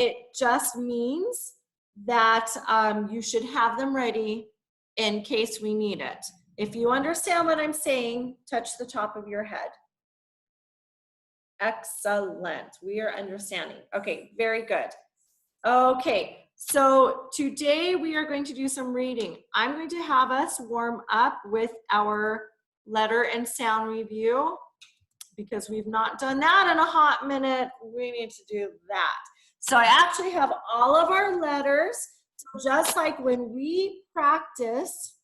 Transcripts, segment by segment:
It just means that you should have them ready in case we need it. If you understand what I'm saying, touch the top of your head. Excellent. We are understanding. Okay, very good. Okay, so today we are going to do some reading. I'm going to have us warm up with our letter and sound review because we've not done that in a hot minute. We need to do that. So I actually have all of our letters. So just like when we practice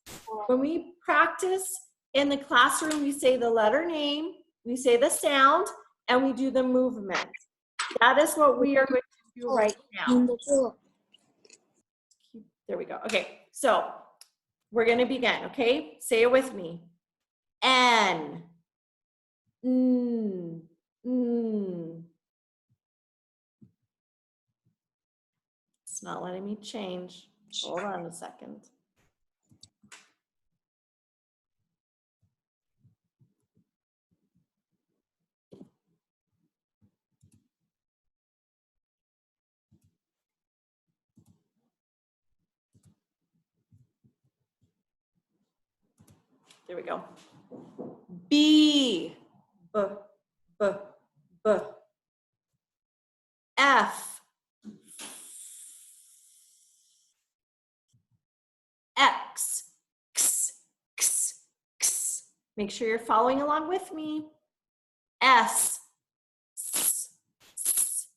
in the classroom, we say the letter name, we say the sound, and we do the movement. That is what we are going to do right now. There we go. Okay, so we're going to begin, okay? Say it with me. N. N. N. It's not letting me change. Hold on a second. There we go. B. B. B. B. F. X. X. X. X. Make sure you're following along with me. S. S. S.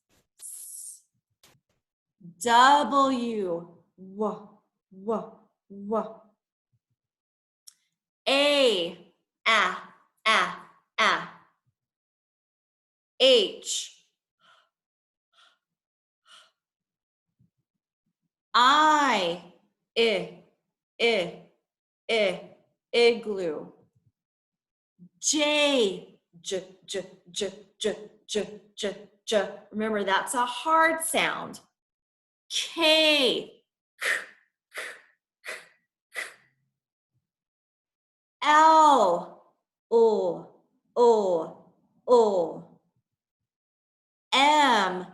S. W. W. W. W. A. A. A. A. H. I. Igloo. J. J. J. J. J. J. J. J. Remember, that's a hard sound. K. L. O. M.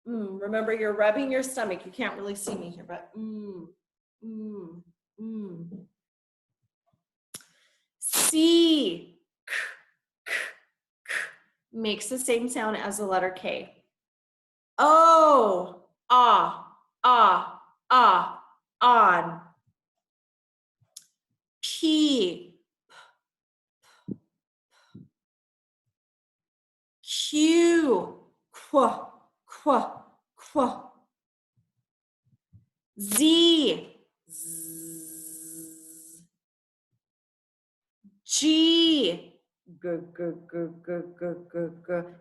Remember, you're rubbing your stomach. You can't really see me here, but C. Makes the same sound as the letter K. O. On. P. Q. Qu. Z. G.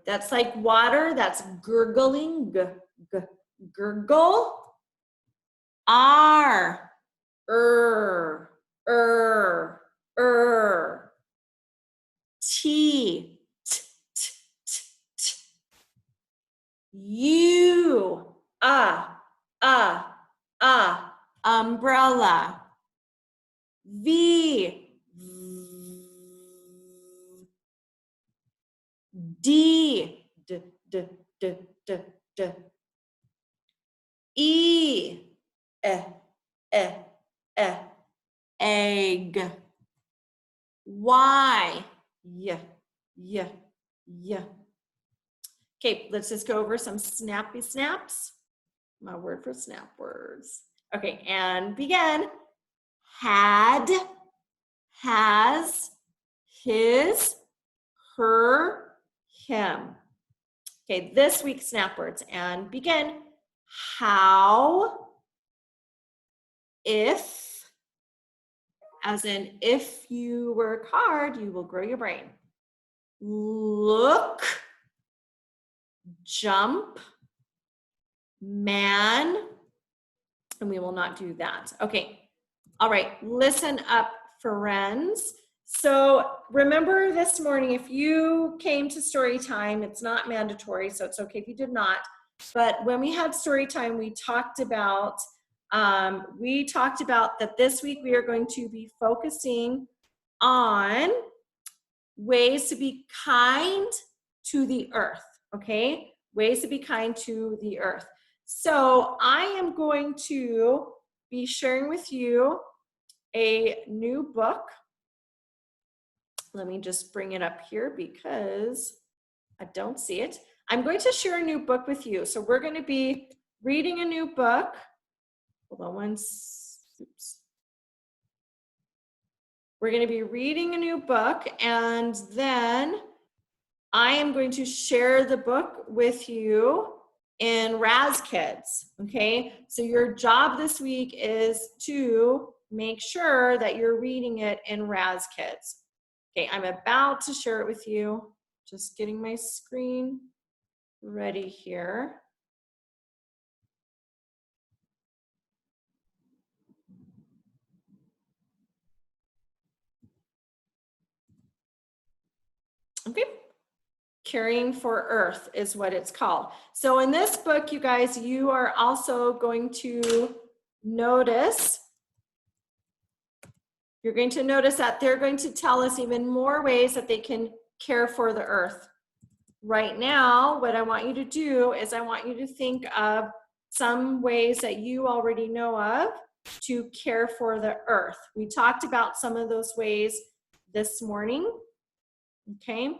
That's like water. That's gurgling. Gurgle. R. T. U. Umbrella. V. D. E. Egg. Y. Okay, let's just go over some snappy snaps. My word for snap words. Okay, and begin. Had, has, his, her, him. Okay, this week's snap words, and begin. How, if, as in if you work hard, you will grow your brain. Look, jump, man, and we will not do that. Okay, all right, listen up, friends. So remember this morning, if you came to story time, it's not mandatory, so it's okay if you did not. But when we had story time, we talked about that this week we are going to be focusing on ways to be kind to the earth, okay? ways to be kind to the earth. So I am going to be sharing with you a new book. Let me just bring it up here because I don't see it. I'm going to share a new book with you. So we're going to be reading a new book. Hold on oops. We're going to be reading a new book, and then I am going to share the book with you in Raz Kids, okay? So your job this week is to make sure that you're reading it in Raz Kids. Okay, I'm about to share it with you. Just getting my screen ready here. Okay. Caring for Earth is what it's called. So in this book, you guys, you are also going to notice, you're going to notice that they're going to tell us even more ways that they can care for the earth. Right now, what I want you to do is I want you to think of some ways that you already know of to care for the earth. We talked about some of those ways this morning, okay?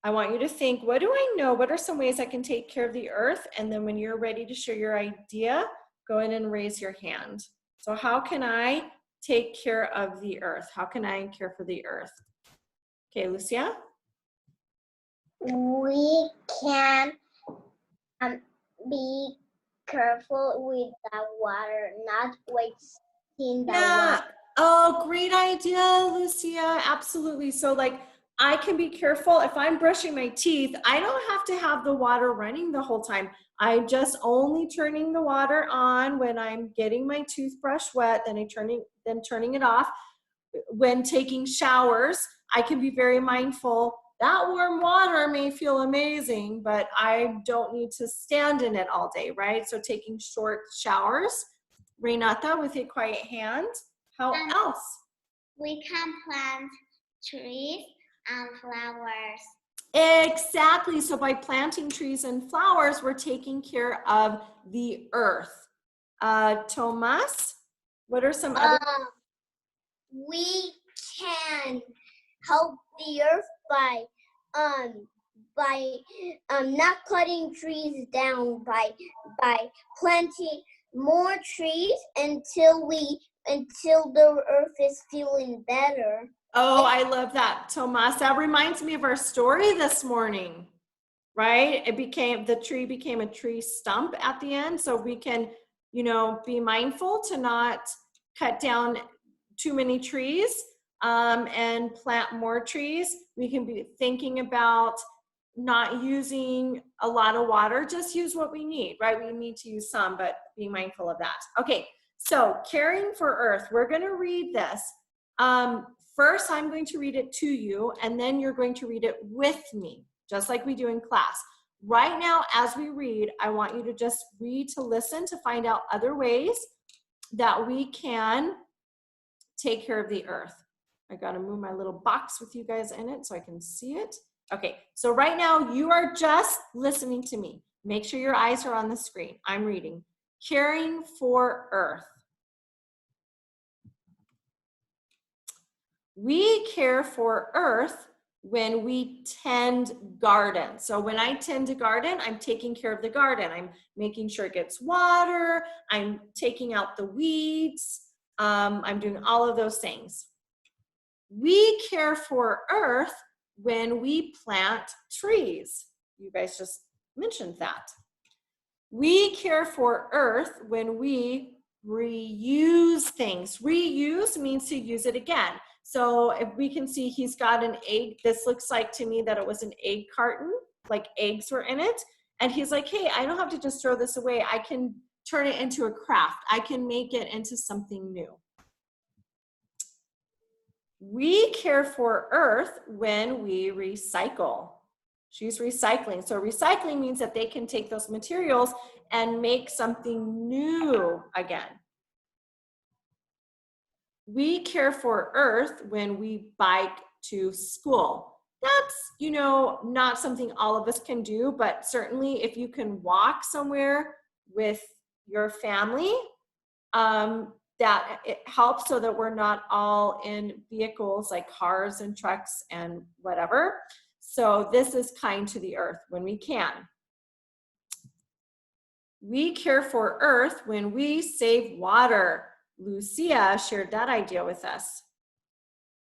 I want you to think, what do I know? What are some ways I can take care of the earth? And then when you're ready to share your idea, go ahead and raise your hand. So how can I take care of the earth? How can I care for the earth? Okay, Lucia? We can be careful with the water, not wasting the water. Oh, great idea, Lucia. Absolutely. So like, I can be careful if I'm brushing my teeth. I don't have to have the water running the whole time. I'm just only turning the water on when I'm getting my toothbrush wet, then turning it off. When taking showers, I can be very mindful. That warm water may feel amazing, but I don't need to stand in it all day, right? So taking short showers. Renata, with a quiet hand. How else? We can plant trees and flowers. Exactly. So by planting trees and flowers, we're taking care of the earth. Tomas, what are some other? We can help the earth by not cutting trees down, by planting more trees until the earth is feeling better. Oh, I love that, Tomas. That reminds me of our story this morning, right? The tree became a tree stump at the end. So we can, be mindful to not cut down too many trees and plant more trees. We can be thinking about not using a lot of water, just use what we need, right? We need to use some, but be mindful of that. Okay, so caring for earth, we're gonna read this. First, I'm going to read it to you, and then you're going to read it with me, just like we do in class. Right now, as we read, I want you to just read to listen to find out other ways that we can take care of the earth. I gotta move my little box with you guys in it so I can see it. Okay, so right now you are just listening to me. Make sure your eyes are on the screen. I'm reading. Caring for earth. We care for earth when we tend gardens. So when I tend a garden, I'm taking care of the garden. I'm making sure it gets water. I'm taking out the weeds. I'm doing all of those things. We care for earth when we plant trees. You guys just mentioned that. We care for earth when we reuse things. Reuse means to use it again. So if we can see, he's got an egg. This looks like to me that it was an egg carton, like eggs were in it. And he's like, hey, I don't have to just throw this away. I can turn it into a craft. I can make it into something new. We care for earth when we recycle. She's recycling. So recycling means that they can take those materials and make something new again. We care for earth when we bike to school. That's, you know, not something all of us can do, but certainly if you can walk somewhere with your family, that it helps so that we're not all in vehicles like cars and trucks and whatever. So this is kind to the earth when we can. We care for earth when we save water. Lucia shared that idea with us.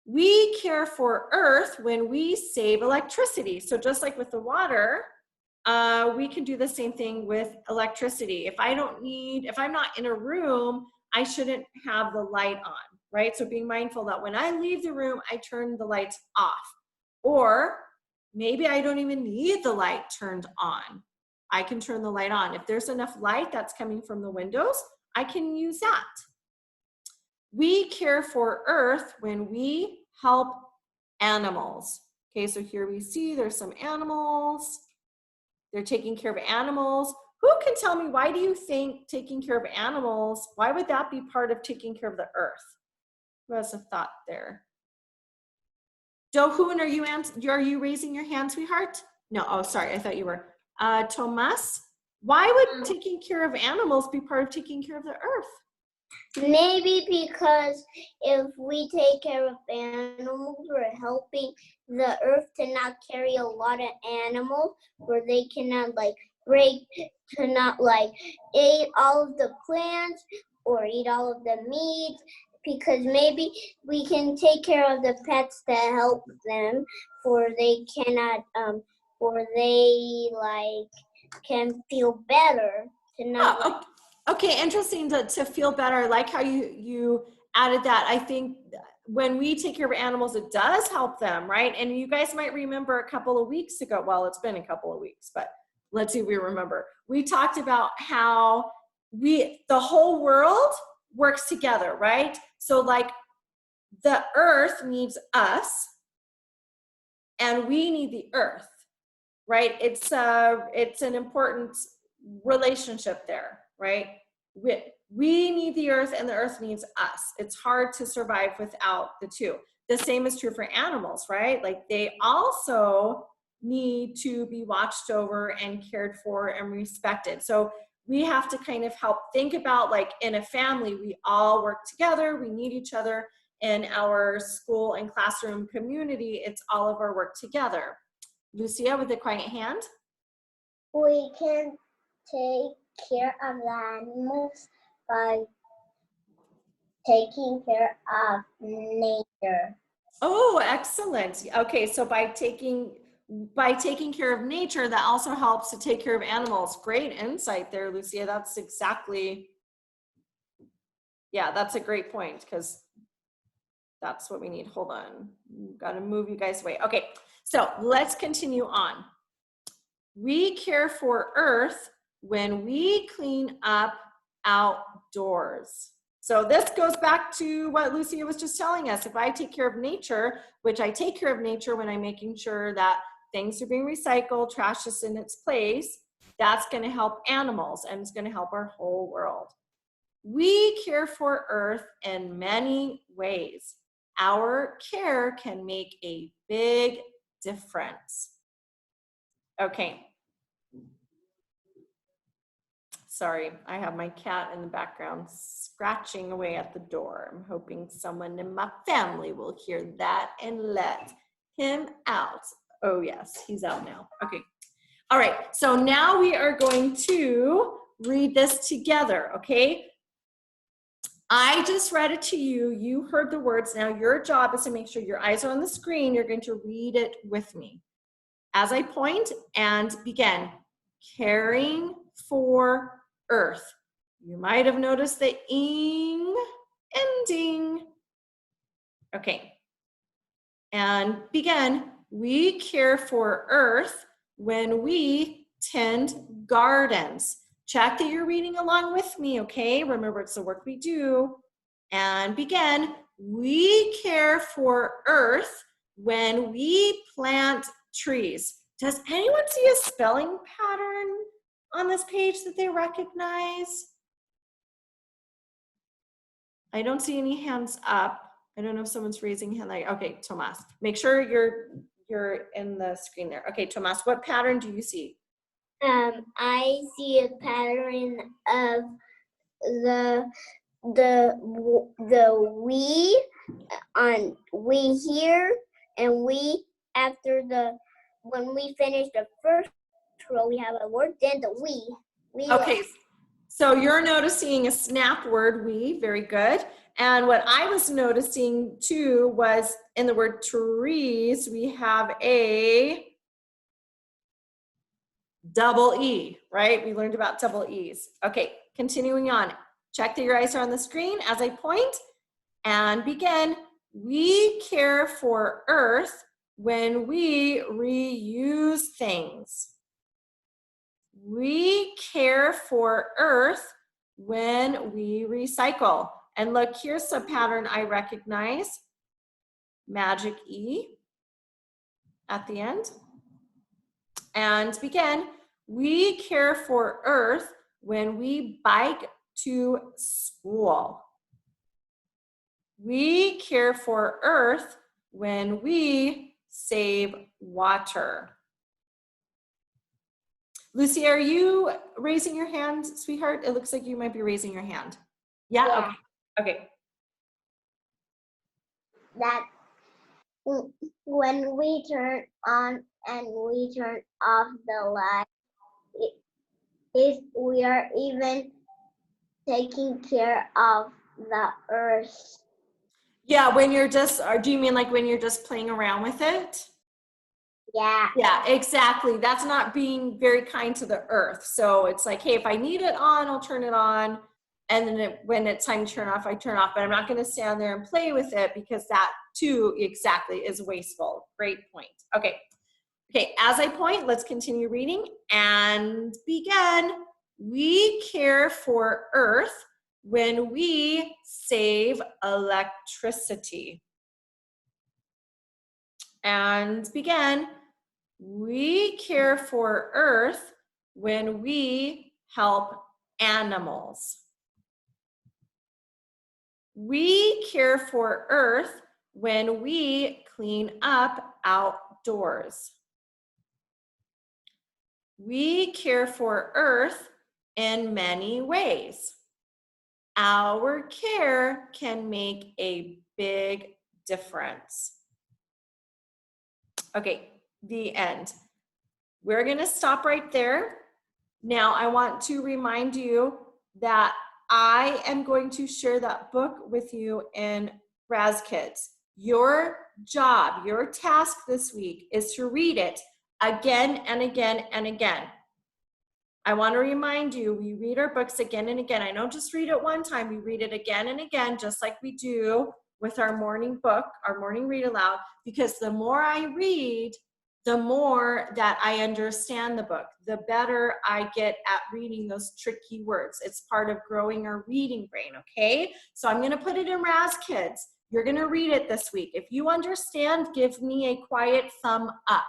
We care for earth when we save electricity. So just like with the water, we can do the same thing with electricity. If I'm not in a room, I shouldn't have the light on, right? So being mindful that when I leave the room, I turn the lights off. Or maybe I don't even need the light turned on. I can turn the light on. If there's enough light that's coming from the windows, I can use that. We care for earth when we help animals. Okay, so here we see there's some animals. They're taking care of animals. Who can tell me, why do you think taking care of animals, why would that be part of taking care of the earth? Who has a thought there? Dohun, are you raising your hand, sweetheart? No, oh, sorry, I thought you were. Tomas, why would taking care of animals be part of taking care of the earth? Maybe because if we take care of animals, we're helping the earth to not carry a lot of animals where they cannot eat all of the plants or eat all of the meat, because maybe we can take care of the pets to help them for they cannot can feel better to not Okay, interesting to feel better. I like how you added that. I think when we take care of animals, it does help them, right? And you guys might remember a couple of weeks ago, well, it's been a couple of weeks, but let's see if we remember. We talked about how the whole world works together, right? So like the earth needs us and we need the earth, right? It's an important relationship there, right? We need the earth and the earth needs us. It's hard to survive without the two. The same is true for animals, right? Like they also need to be watched over and cared for and respected. So we have to kind of help think about, like in a family, we all work together, we need each other. In our school and classroom community, it's all of our work together. Lucia with a quiet hand. We can take care of the animals by taking care of nature. Oh, excellent. Okay, so by taking care of nature, that also helps to take care of animals. Great insight there, Lucia. That's exactly, yeah, that's a great point, because that's what we need. Hold on, got to move you guys away. Okay, so let's continue on. We care for earth when we clean up outdoors. So this goes back to what Lucia was just telling us. If I take care of nature, which I take care of nature when I'm making sure that things are being recycled, trash is in its place, that's going to help animals and it's going to help our whole world. We care for earth in many ways. Our care can make a big difference. Okay. Sorry, I have my cat in the background scratching away at the door. I'm hoping someone in my family will hear that and let him out. Oh yes, he's out now. Okay. All right, so now we are going to read this together, okay? I just read it to you. You heard the words. Now your job is to make sure your eyes are on the screen. You're going to read it with me. As I point and begin, caring for earth. You might have noticed the ing ending. Okay. And begin. We care for earth when we tend gardens. Check that you're reading along with me, okay? Remember, it's the work we do. And begin. We care for earth when we plant trees. Does anyone see a spelling pattern on this page that they recognize? I don't see any hands up. I don't know if someone's raising hand. Okay, Tomas, make sure you're you're in the screen there. Okay, Tomas, what pattern do you see? I see a pattern of the we on we here, and we after when we finish the first row we have a word, then the we. Okay, so you're noticing a snap word, we, very good. And what I was noticing too was in the word trees, we have a double E, right? We learned about double E's. Okay, continuing on. Check that your eyes are on the screen as I point and begin. We care for Earth when we reuse things. We care for Earth when we recycle. And look, here's a pattern I recognize. Magic E at the end. And begin. We care for Earth when we bike to school. We care for Earth when we save water. Lucy, are you raising your hand, sweetheart? It looks like you might be raising your hand. Yeah? Yeah. Okay. That when we turn on and we turn off the light, if we are even taking care of the earth. Yeah, when you're just, or do you mean like when you're just playing around with it? Yeah. Yeah, exactly. That's not being very kind to the earth. So it's like, hey, if I need it on, I'll turn it on. And then when it's time to turn off, I turn off. But I'm not going to stand there and play with it because that too exactly is wasteful. Great point. Okay. Okay, as I point, let's continue reading and begin. We care for Earth when we save electricity. And begin. We care for Earth when we help animals. We care for Earth when we clean up outdoors. We care for Earth in many ways. Our care can make a big difference. Okay, the end. We're going to stop right there. Now, I want to remind you that I am going to share that book with you in Raz Kids. Your job, your task this week is to read it again and again and again. I want to remind you, we read our books again and again. I don't just read it one time, we read it again and again, just like we do with our morning book, our morning read aloud, because the more I read, the more that I understand the book, the better I get at reading those tricky words. It's part of growing our reading brain, okay? So I'm gonna put it in Raz Kids. You're gonna read it this week. If you understand, give me a quiet thumb up.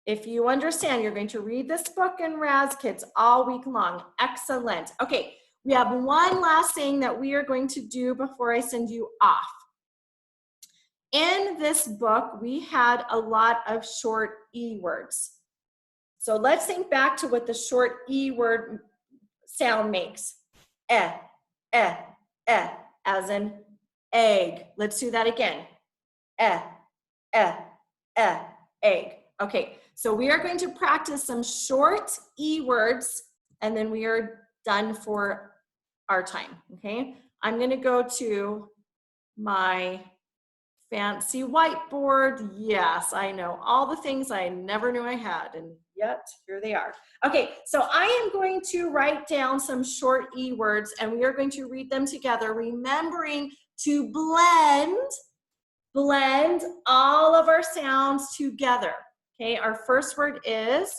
If you understand, you're going to read this book in Raz Kids all week long. Excellent. Okay, we have one last thing that we are going to do before I send you off. In this book, we had a lot of short E words. So let's think back to what the short E word sound makes. Eh, eh, eh, as in egg. Let's do that again. Eh, eh, eh, egg. Okay, so we are going to practice some short E words, and then we are done for our time, okay? I'm gonna go to my fancy whiteboard. Yes, I know all the things I never knew I had, and yet here they are. Okay, so I am going to write down some short E words, and we are going to read them together, remembering to blend all of our sounds together. Okay, our first word is,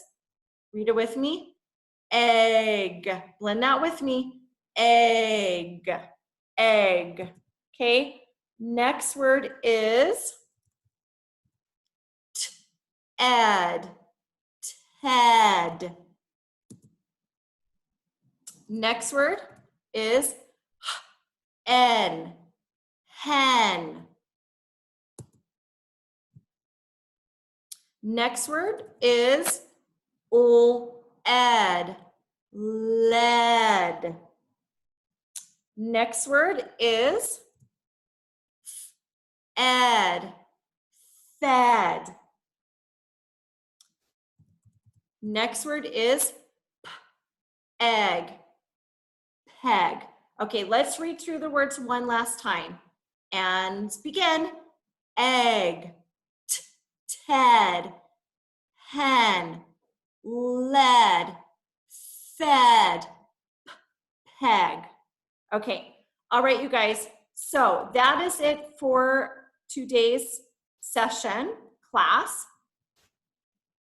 read it with me, egg. Blend that with me, egg, egg. Okay, next word is ed, Ted. Next word is hen, hen. Next word is ed, lead. Next word is ed, fed. Next word is egg, peg. Okay, let's read through the words one last time and begin. Egg, Ted, hen, lead, fed, peg. Okay, all right, you guys. So that is it for today's session class.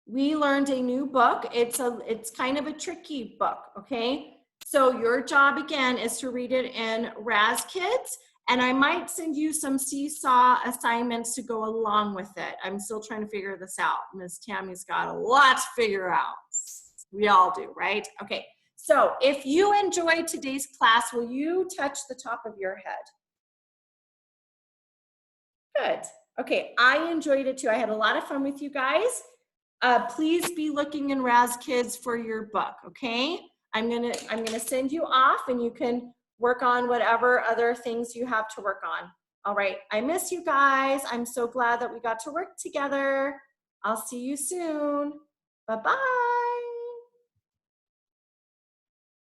We learned a new book. It's kind of a tricky book, okay? So your job again is to read it in Raz Kids, and I might send you some Seesaw assignments to go along with it. I'm still trying to figure this out. Miss Tammy's got a lot to figure out. We all do, right? Okay, so if you enjoyed today's class, will you touch the top of your head? Good. Okay, I enjoyed it too. I had a lot of fun with you guys. Please be looking in Raz Kids for your book, okay? I'm gonna send you off and you can work on whatever other things you have to work on. All right, I miss you guys. I'm so glad that we got to work together. I'll see you soon. Bye-bye.